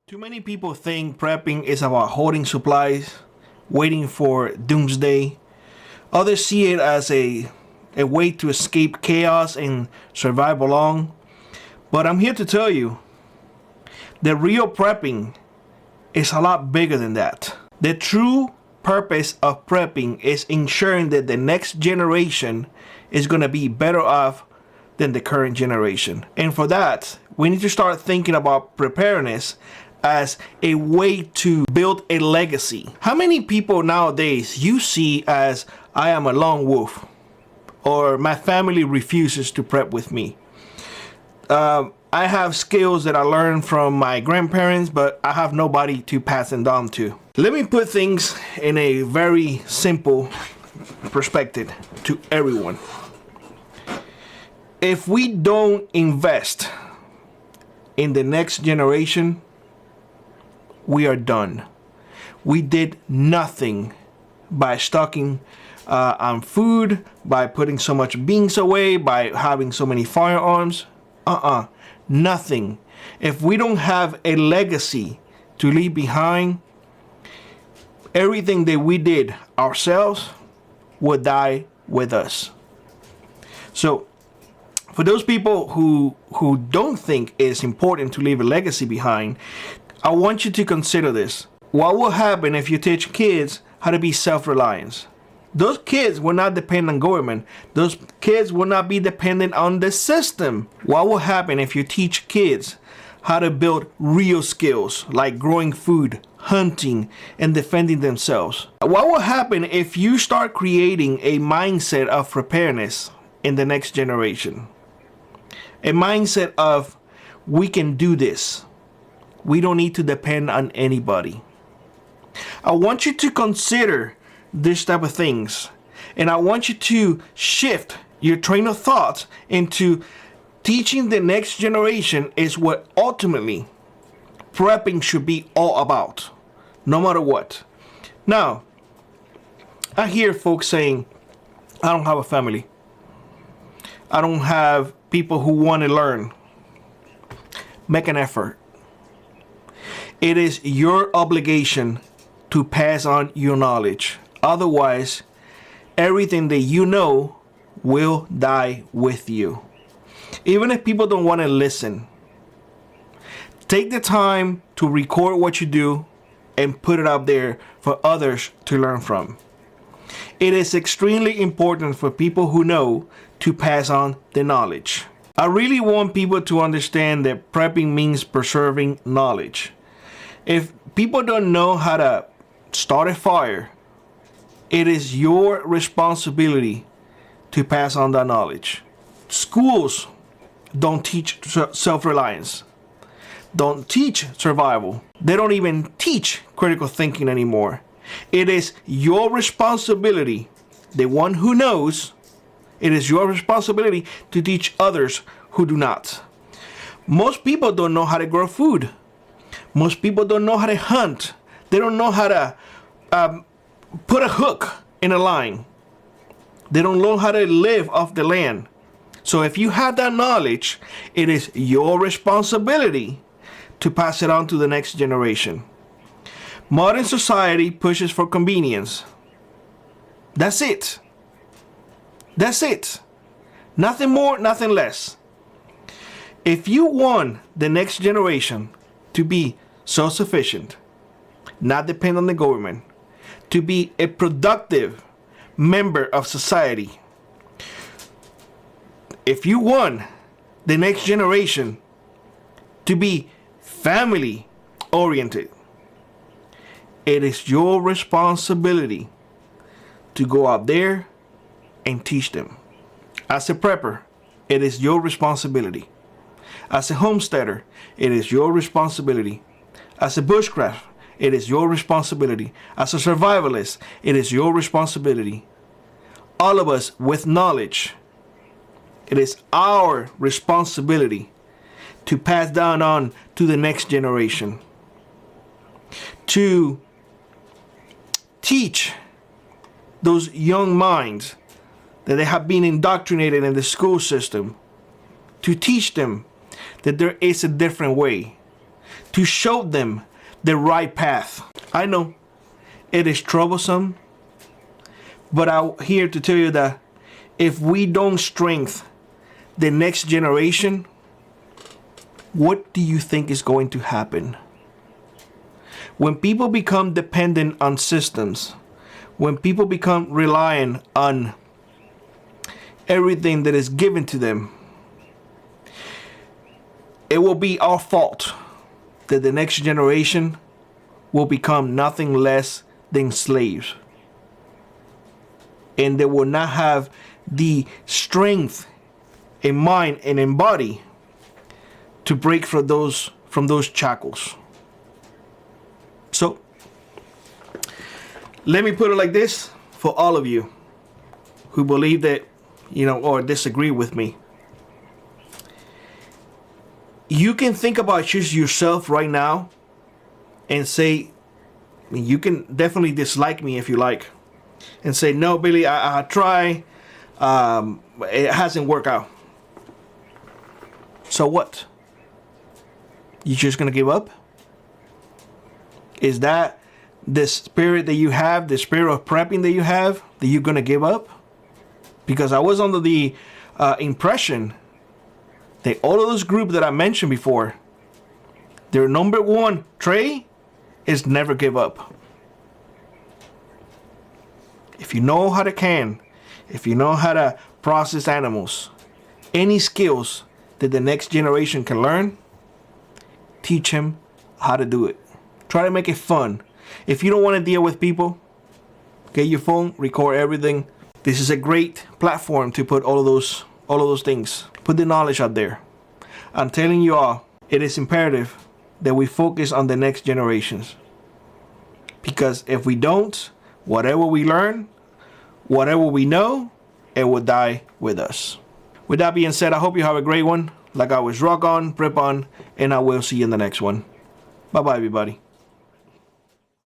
Too many people think prepping is about holding supplies, waiting for doomsday. Others see it as a way to escape chaos and survive along. But I'm here to tell you, the real prepping is a lot bigger than that. The true purpose of prepping is ensuring that the next generation is going to be better off than the current generation. And for that, we need to start thinking about preparedness as a way to build a legacy. How many people nowadays you see as I am a lone wolf, or my family refuses to prep with me? I have skills that I learned from my grandparents, but I have nobody to pass them down to. Let me put things in a very simple perspective to everyone. If we don't invest in the next generation, we are done. We did nothing by stocking on food, by putting so much beans away, by having so many firearms. Nothing. If we don't have a legacy to leave behind, everything that we did ourselves will die with us. So for those people who don't think it's important to leave a legacy behind, I want you to consider this. What will happen if you teach kids how to be self-reliant? Those kids will not depend on government. Those kids will not be dependent on the system. What will happen if you teach kids how to build real skills like growing food, hunting, and defending themselves? What will happen if you start creating a mindset of preparedness in the next generation? A mindset of, we can do this. We don't need to depend on anybody. I want you to consider this type of things, and I want you to shift your train of thought into teaching the next generation is what ultimately prepping should be all about, no matter what. Now, I hear folks saying, I don't have a family. I don't have people who want to learn. Make an effort. It is your obligation to pass on your knowledge. Otherwise, everything that you know will die with you. Even if people don't want to listen, take the time to record what you do and put it up there for others to learn from. It is extremely important for people who know to pass on the knowledge. I really want people to understand that prepping means preserving knowledge. If people don't know how to start a fire, it is your responsibility to pass on that knowledge. Schools don't teach self-reliance, don't teach survival. They don't even teach critical thinking anymore. It is your responsibility, the one who knows, it is your responsibility to teach others who do not. Most people don't know how to grow food. Most people don't know how to hunt. They don't know how to put a hook in a line. They don't know how to live off the land. So if you have that knowledge, it is your responsibility to pass it on to the next generation. Modern society pushes for convenience. That's it. That's it. Nothing more, nothing less. If you want the next generation to be self-sufficient, not depend on the government, to be a productive member of society, if you want the next generation to be family oriented, it is your responsibility to go out there and teach them. As a prepper, it is your responsibility. As a homesteader, it is your responsibility. As a bushcraft, it is your responsibility. As a survivalist, it is your responsibility. All of us with knowledge, it is our responsibility to pass down on to the next generation. To teach those young minds that they have been indoctrinated in the school system, to teach them that there is a different way, to show them the right path. I know it is troublesome, but I'm here to tell you that if we don't strengthen the next generation, what do you think is going to happen? When people become dependent on systems, when people become reliant on everything that is given to them, it will be our fault that the next generation will become nothing less than slaves. And they will not have the strength in mind and in body to break from those shackles. So let me put it like this for all of you who believe that, or disagree with me. You can think about just yourself right now and say, you can definitely dislike me if you like, and say, no, Billy, I try, it hasn't worked out. So what? You just gonna give up? Is that the spirit that you have, the spirit of prepping that you have, that you're gonna give up? Because I was under the impression that all of those groups that I mentioned before, their number one trait is never give up. If you know how to can, if you know how to process animals, any skills that the next generation can learn, teach them how to do it. Try to make it fun. If you don't want to deal with people, get your phone, record everything. This is a great platform to put all of those things. Put the knowledge out there. I'm telling you all, it is imperative that we focus on the next generations. Because if we don't, whatever we learn, whatever we know, it will die with us. With that being said, I hope you have a great one. Like always, rock on, prep on, and I will see you in the next one. Bye-bye, everybody.